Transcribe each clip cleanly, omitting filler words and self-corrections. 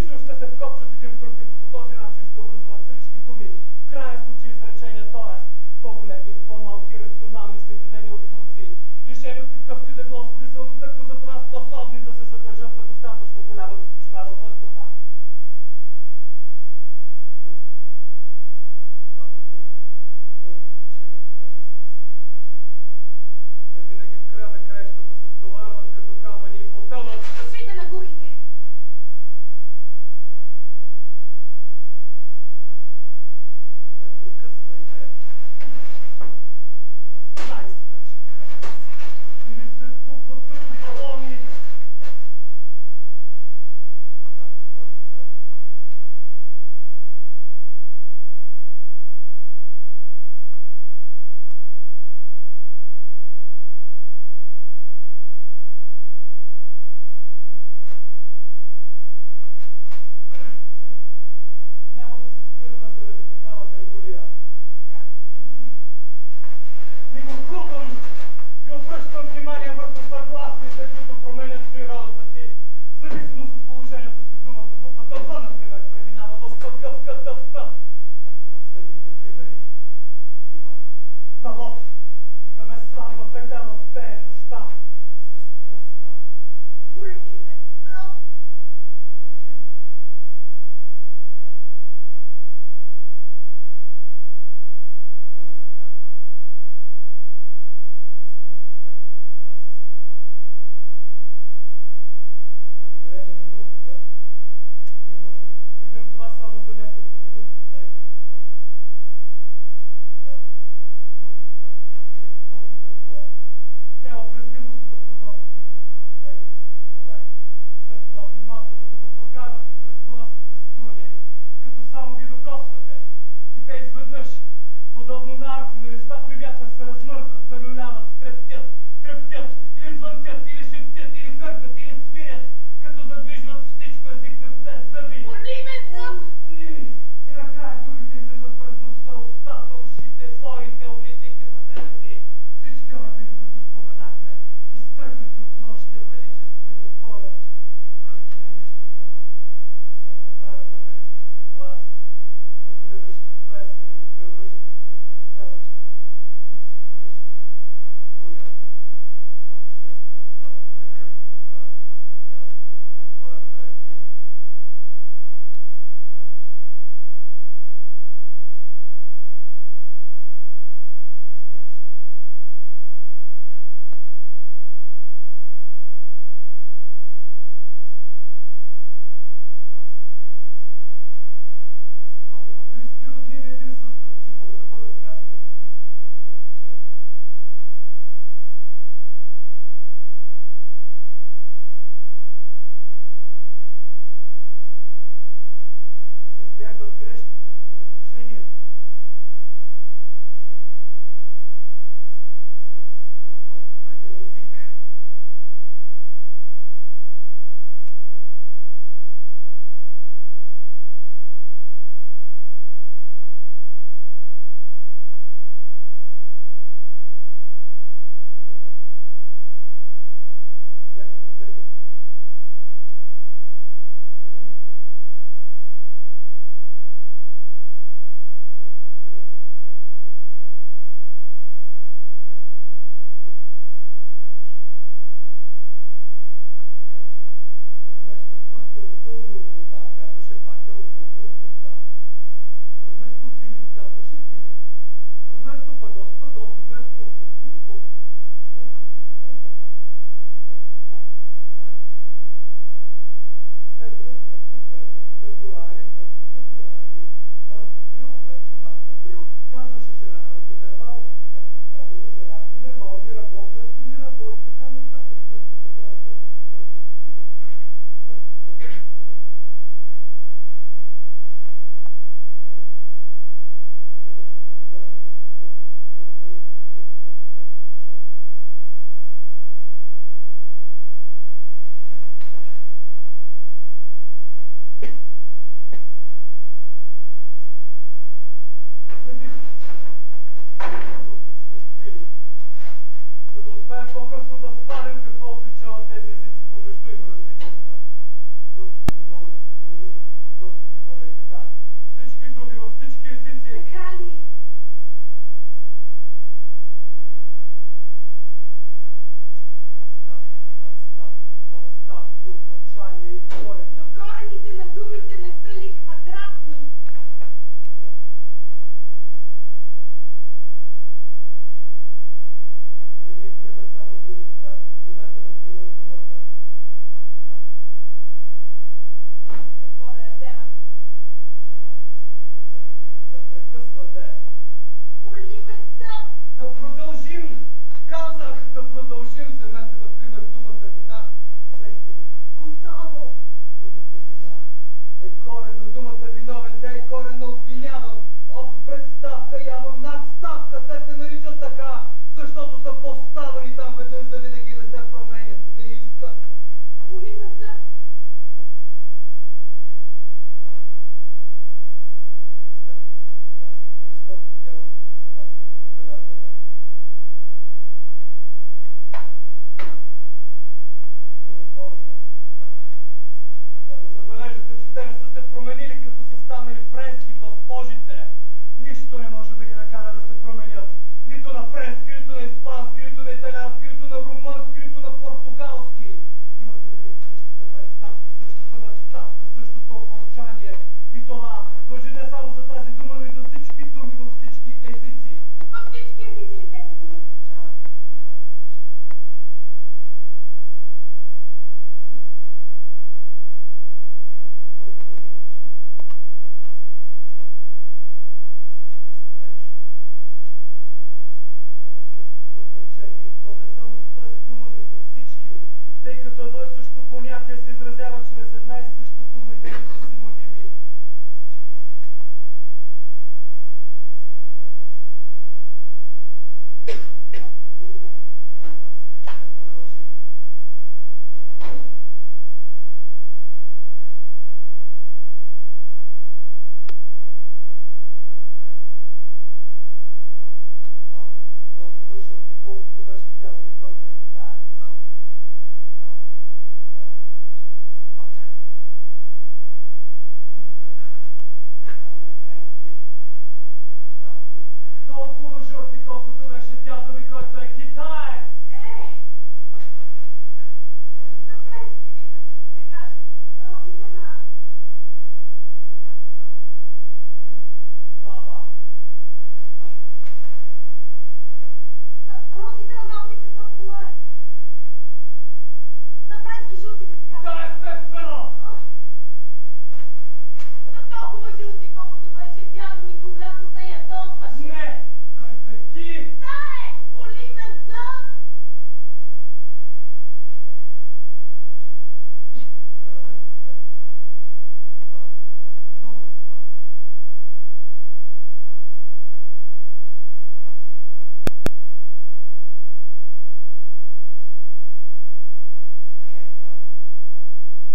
автоматично ще се вкопчат един в друг, като по този начин ще образуват всички думи. В крайен случай изречения, т.е. по-големи или по-малки рационални съединения от звуци, лишени от какъвто и да било смисъл, но тъкмо за това способни да се задържат на достатъчно голяма височина във въздуха. Единствени падат думите, които имат двойно значение, понеже смисъл им тежи. Те винаги в края на краищата се стоварват като камъни и потъват. Слушайте на глухите! Не ме прекъсвайте. И в най-страшен хаос или се пукват като балони. И така, госпожице. Няма да се спираме заради такава дреболия. Да, господине. Не го трудвам и обръщам внимание върху съгласните, които променят природата си. В зависимост от положението си в думата, буквата В, например, преминава в пъгъвката в Т. Както в следните примери. Отивам на лов, стигаме сватба, петелът пее, нощта се спусна. Боли ме зъб. Да продължим. Добре. Повторим накратко. За да се научи човек да произнася, са необходими дълги години. Благодарение на науката, ние можем да постигнем това само за няколко минути. Знаете, госпожице, че за да издавате звуци, думи или каквото и да било, трябва безмилостно да прогонвате въздуха от белите си дробове. След това внимателно да го прокарвате през гласните струни, като само ги докосвате. И те изведнъж, подобно на арфи на листа при вятър, се размърдват, залюляват, трептят, или звънтят, или шептят, или хъркат, или свирят, като задвижват всичко език хлебце, зъби. Боли ме зъб. Устни! И накрая думите излизат през носа, устата, ушите, порите, обличайки със себе си всички органи, които споменахме, изтръгнати от мощния, величествения полет, който не е нищо друго, освен неправилно наричащ се глас, модулиращ в песен или превръщащ се в ужасяваща симфонична буря. Цяло шествие от снопове, най-разнообразни цветя, звукови фойерверки, правещи, звучи, свистящи. Що се отнася до испанските езици? Те са толкова близки роднини един с друг, че могат да бъдат смятани за истински първи братовчеди. Общата им външна майка е испанка. Защо е необходимо да се произносят добре? Да се избягват грешките в произношението. Произношението само по себе си струва колкото един език. Позволете ми в този смисъл скоро да споделя с вас един личен спомен. Вярвам, почти дете. Бяха ме взели войник. Поверението имах един другар кон, доста сериозен от него в произношението. Вместо буквата Г произнасяше буквата Ф. Така че вместо факел зъл необоздан, казваше факел зъл необоздан. Вместо Филип казваше Филип. Вместо фагот фагот, вместо фуклю фуклю. Вместо титипон папа, титипон папа. Батичка вместо батичка. Педра вместо Педра. Февруари вместо Февруари. Март април вместо Март април. Казваше Жерар Дюнервал, а не както е правило Жерар Дюнервал, Мирабо вместо Мирабо и така нататък, вместо така нататък и прочее такива, вместо прочее такива и така нататък. Но притежаваше благодарната способност така умело да крие своят ефект под шапката си, че никой не го забелязваше. Продължим. Преди да уточним приликите. Така ли? Представки, надставки, подставки, окончания и корени. Но корените на думите не са ли квадратни? Квадратни зависи. Ето ви един пример само за илюстрация. Вземете, например, думата на. Какво да я взема? Каквото желаете, стига да я вземете и да не ме прекъсвате. Боли ме зъб! Да продължим! Казах да продължим. Вземете, например, думата вина. Взехте ли я? Готово! Думата вина е корен на думата виновен. Тя е корен на обвинявам. Об представка яма надставка. Те се наричат така, защото са поставени там веднъж завинаги и не се променят. Не искат. Боли ме зъб! Продължим. Тези представки са от испански произход. Надявам се, че сама сте го забелязала. Имахте възможност също така да забележите, че те не са се променили, като са станали френски госпожице. Нищо не може да ги накара да се променят. Нито на френски, нито на испански, нито на италиански, нито на румънски, нито на португалски. Имате винаги същата представка, същата надставка, същото окончание. И това важи не само за тази дума, но и за всички думи във всички езици. Във всички езици ли тези думи означават едно и също думи? Как би могло да бъде иначе? Във всеки случай имате винаги същия строеж, същата звукова структура, същото значение. И то не само за тази дума, но и за всички. Тъй като едно и също понятие се изразява чрез една и съща дума и нейните синоними във всички езици. Оставете ме сега да ми завърша заповядта. Боли ме! Казах да продължим. Не бихте казали, например, на френски. Розите на баба ми са толкова жълти, колкото беше дядо ми, който е китаец. Но много ме боли зъба. Кажете все пак. На френски. На френски. Да кажа на френски. Розите на баба ми са... Толкова жълти, колкото беше дядо ми, който е китаец. На френски мисля, че ще се каже. Розите на... Се казва баба на френски. На френски. Баба. Розите на баба ми са толкова... На френски жълти ли се казва? Да, естествено! Са толкова жълти, колкото беше дядо ми, когато се ядосваше. Не! Който е Таец, боли ме зъб! Да продължим. Преведете сега това изречение на испански, после на ново испански. Не е правилно.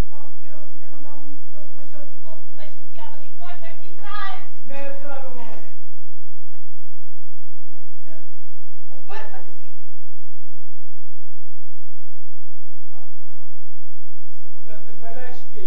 Испански розите на баба ми са толкова жълти, колкото беше дядо ми, който е китаец. Не е правилно. Има зъб. Обърквате се. Не ме обърквате. Бъдете внимателна. И си водете бележки.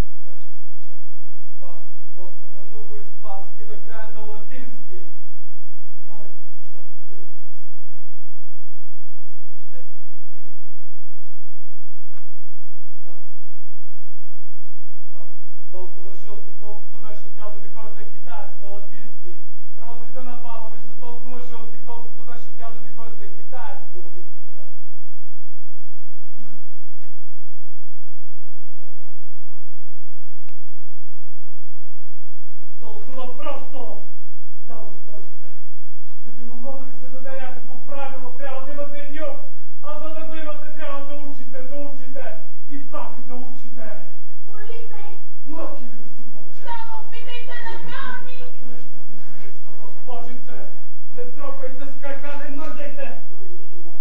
Ще кажа изречението на испански, после на новоиспански, накрая на латински. Внимавайте, защото приликите са големи. Това са тъждествени прилики. На испански. Розите на баба ми са толкова жълти, колкото беше дядо ми, който е китаец. На латински. Розите на баба ми са толкова жълти, колкото беше дядо ми, който е китаец. Доловихте ли разлика? Не е ясно. Толкова просто! Да, госпожице, тук не би могло да ви се даде някакво правило. Трябва да имате нюх, а за да го имате, трябва да учите и пак да учите. Боли ме. Млъки ви щупвам черепа. Само питайте на Калми. Дръжте се прилично, госпожице. Не трогайте с крака, не мърдайте. Боли ме.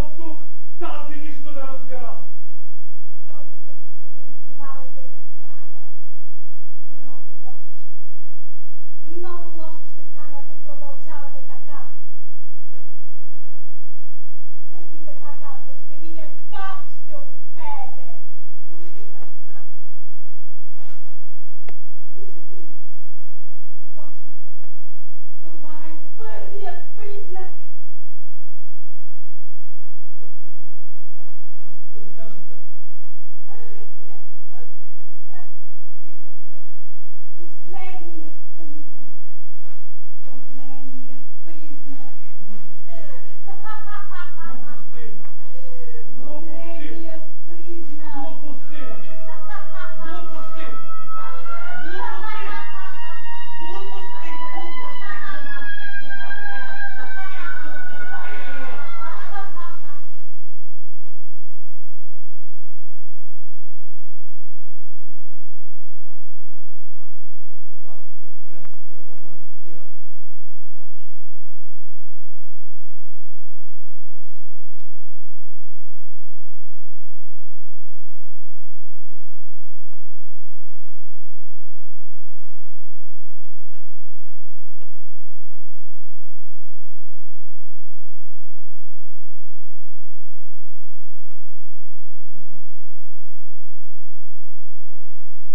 от тук. Тази нищо не разбира. Спокойте се, господине, внимавайте за края. Много лошо ще стане. Много лошо ще стане, ако продължавате така. Всеки така казва, ще видя как ще успеете. Боли ме зъб. Виждате ли? Започва. Това е първият признак. Какво искате да кажете? Какво искате да кажете, боли ме зъб? Последният признак. Големият признак. Глупости! Големият признак. Глупости! Глупости! Глупости! Глупости! Извиках ви, за да ми донесете испанския, новоиспанския, португалския, френския, румънския нож. Не разчитайте на мен. Един нож. Според мен.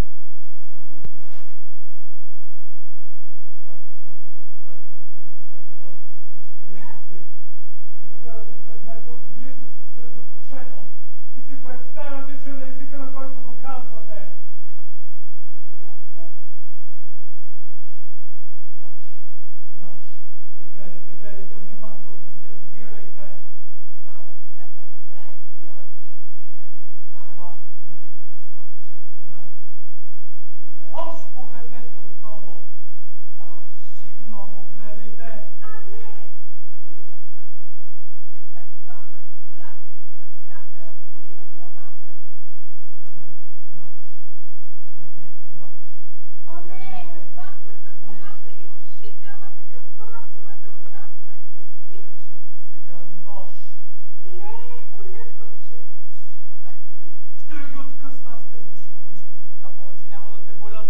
Жалко е, че само един нож. Той ще ви е достатъчен, за да успеете да произнесете нож на всички езици. Като гледате предмета отблизо съсредоточено и си представяте, че на езика, на който го казвате. Боли ме зъб. Кажете сега нож. Нож. Нож. И гледайте, гледайте внимателно, се взирайте. Това е какъв е, на френски, на латински или на новоиспански? Това да не ви интересува. Кажете на. Ош, погледнете отново. Ош. Отново гледайте. А, не! Боли ме зъб. И освен това ме заболяха и краката. Боли ме главата. Погледнете нож. Погледнете нож. О, не! От вас ме заболяха и ушите, ама такъв глас имате, ужасно е писклив. Кажете сега нож. Не, болят ме ушите. Всичко ме боли. Ще ви ги откъсна аз тези уши, момиченце, така повече няма да те болят.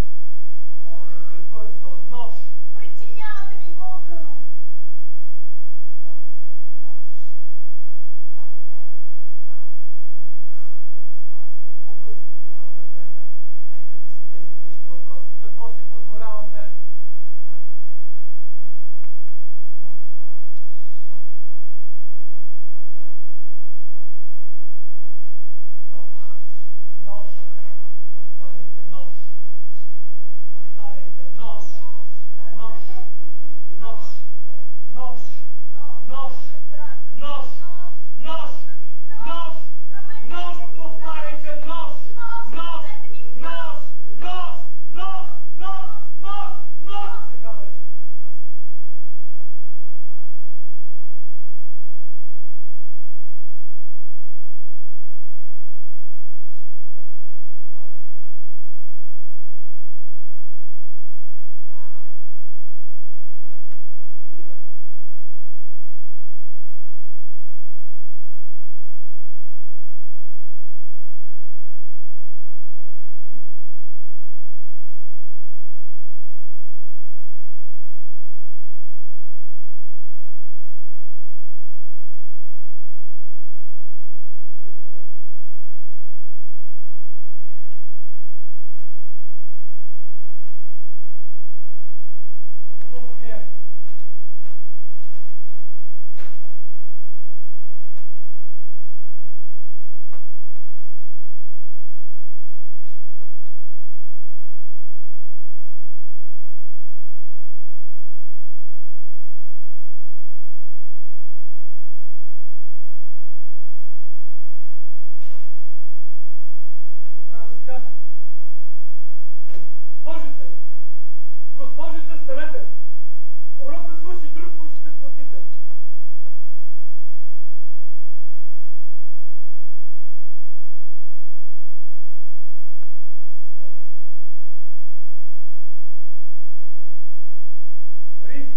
Повтаряйте бързо. Нож. Причинявате ми болка. Що ми скъпи нож? Това да не е на новоиспански. Нека да го испански, но побързайте, нямаме време. Ай, какви са тези излишни въпроси? Какво си позволявате? Повтаряйте. Нож, нож. Нож, нож. Нож, нож. Нож, нож. Нож. Нож. Повтаряйте. Нож. Повтаряйте. Нож. Нож. Нож. Нож. Нож. Нож. Нож. Нож. Нож. Повтаряйте. Нож. Нож. Нож. Нож. Нож. Нож. Нож. Нож. Сега вече произнасяте добре нож. Внимавайте. Ножът убива. Да, ножът убива. Хубаво ми е. Какво правя сега? Госпожице! Госпожице, станете! Урока свърши, друг път ще платите. Аз с нощта. Пари.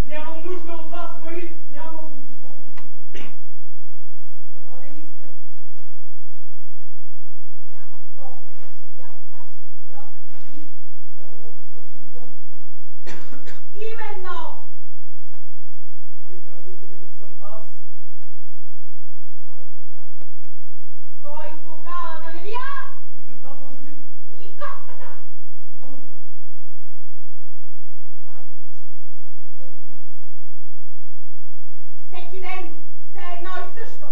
Нямам нужда от вас, Мари! Нямам нужда от вас. Доволен ли сте от ученичката си? Голяма полза имаше тя от вашия урок, нали? Да, урока свършен, тя още тук. Именно! Вие вярвайте ми, не съм аз. Кой тогава? Кой тогава? Да не ви аз? Не знам, може би. Ликотката! Възможно е. Това е за 40-то днес. Всеки ден, все едно и също.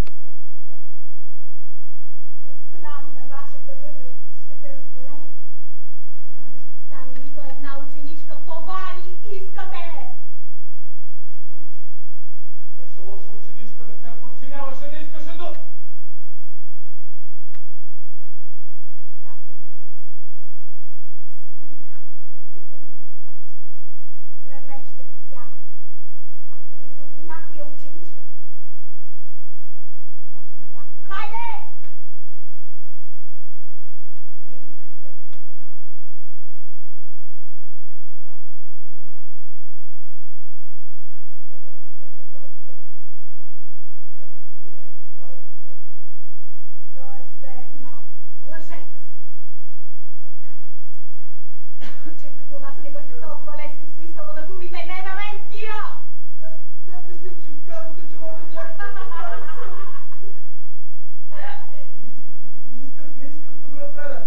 Всеки ден. Ви е срам на вашата възраст, ще се разболеете. Няма да ви остане нито една ученичка, това ли искате? Тя не искаше да учи. Беше лоша ученичка, не се подчиняваше, не искаше да... Щастен виц. Слик, отвратителен човече. На мен ще посяга. Аз да не съм ви някоя ученичка. Седнете ножа на място. Хайде! Нали ви предупредих преди малко? Аритметиката води до филологията. А филологията води до престъпление. Казахте до най-кошмарното. То е все едно. Лъжец! Стара лисица! Учен като вас не върха толкова лесно смисъла на думите. Не на мен тия! Не мислих, че казвате, че водите някакъв. Не исках да го направя.